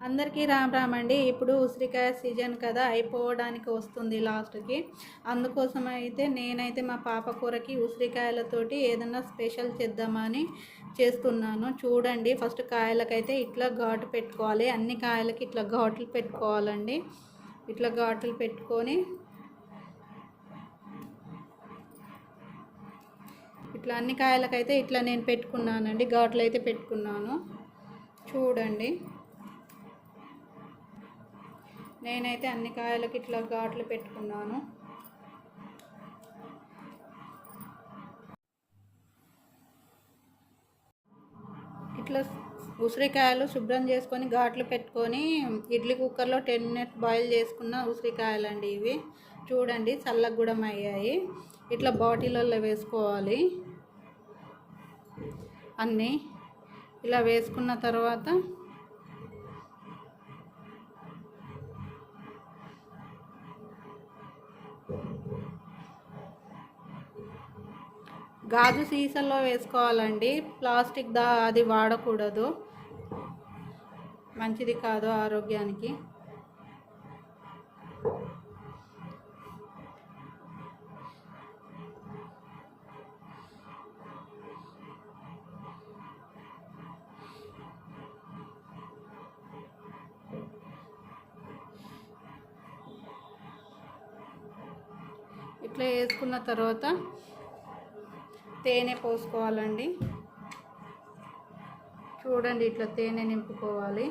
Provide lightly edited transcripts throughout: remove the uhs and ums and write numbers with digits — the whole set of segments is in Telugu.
అందరికీ రామ్ రామ్ అండి. ఇప్పుడు ఉసిరికాయ సీజన్ కదా, అయిపోవడానికి వస్తుంది లాస్ట్కి. అందుకోసం అయితే నేనైతే మా పాప కూరకి ఉసిరికాయలతోటి ఏదన్నా స్పెషల్ చేద్దామని చేస్తున్నాను. చూడండి, ఫస్ట్ కాయలకైతే ఇట్లా ఘాటు పెట్టుకోవాలి. అన్ని కాయలకి ఇట్లా ఘాట్లు పెట్టుకోవాలండి. ఇట్లా ఘాట్లు పెట్టుకొని ఇట్లా అన్ని కాయలకైతే ఇట్లా నేను పెట్టుకున్నానండి, ఘాట్లు అయితే పెట్టుకున్నాను. చూడండి, నేనైతే అన్ని కాయలకి ఇట్లా ఘాట్లు పెట్టుకున్నాను. ఇట్లా ఉసిరికాయలు శుభ్రం చేసుకొని ఘాట్లు పెట్టుకొని ఇడ్లీ కుక్కర్లో 10 మినిట్స్ బాయిల్ చేసుకున్న ఉసిరికాయలండి ఇవి. చూడండి, చల్లగూడం అయ్యాయి. ఇట్లా బాటిల్లో వేసుకోవాలి. అన్నీ ఇలా వేసుకున్న తర్వాత గాజు సీసాల్లో వేసుకోవాలండి. ప్లాస్టిక్ అది వాడకూడదు, మంచిది కాదు ఆరోగ్యానికి. ఇట్లా వేసుకున్న తర్వాత తేనె పోసుకోవాలండి. చూడండి, ఇట్లా తేనె నింపుకోవాలి.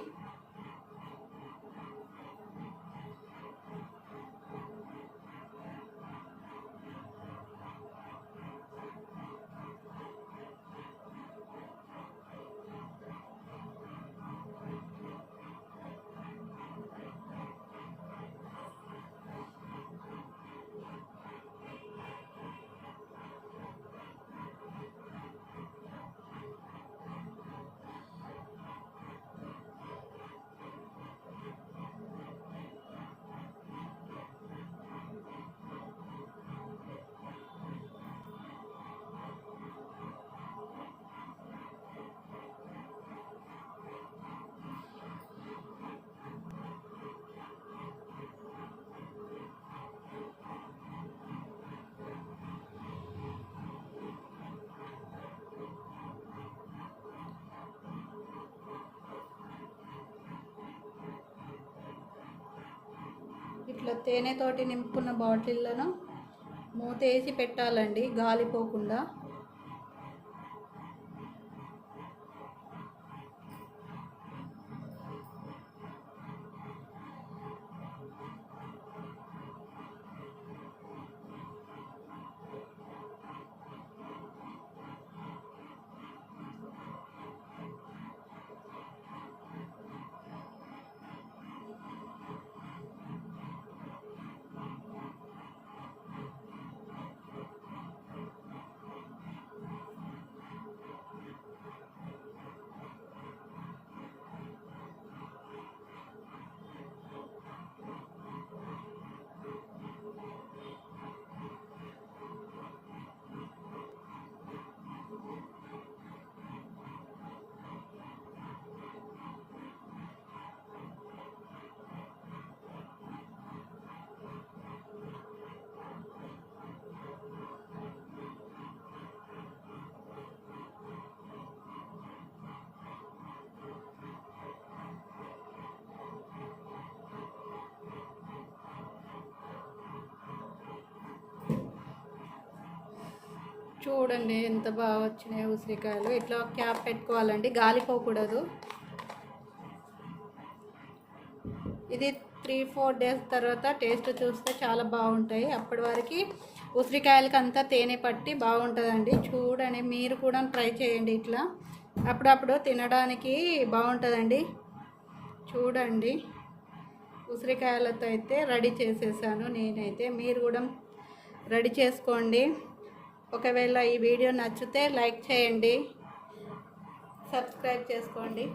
ఇట్లా తేనెతోటి నింపుకున్న బాటిళ్లను మూతేసి పెట్టాలండి, గాలిపోకుండా. చూడండి, ఎంత బాగా వచ్చినాయి ఉసిరికాయలు. ఇట్లా క్యాప్ పెట్టుకోవాలండి, గాలిపోకూడదు. ఇది 3-4 డేస్ తర్వాత టేస్ట్ చూస్తే చాలా బాగుంటాయి. అప్పటి వరకు ఉసిరికాయలకి అంతా తేనె పట్టి బాగుంటుందండి. చూడండి, మీరు కూడా ట్రై చేయండి. ఇట్లా అప్పుడప్పుడు తినడానికి బాగుంటుందండి. చూడండి, ఉసిరికాయలతో అయితే రెడీ చేసేసాను నేనైతే. మీరు కూడా రెడీ చేసుకోండి. ఒకవేళ ఈ వీడియో నచ్చితే లైక్ చేయండి, సబ్స్క్రైబ్ చేసుకోండి.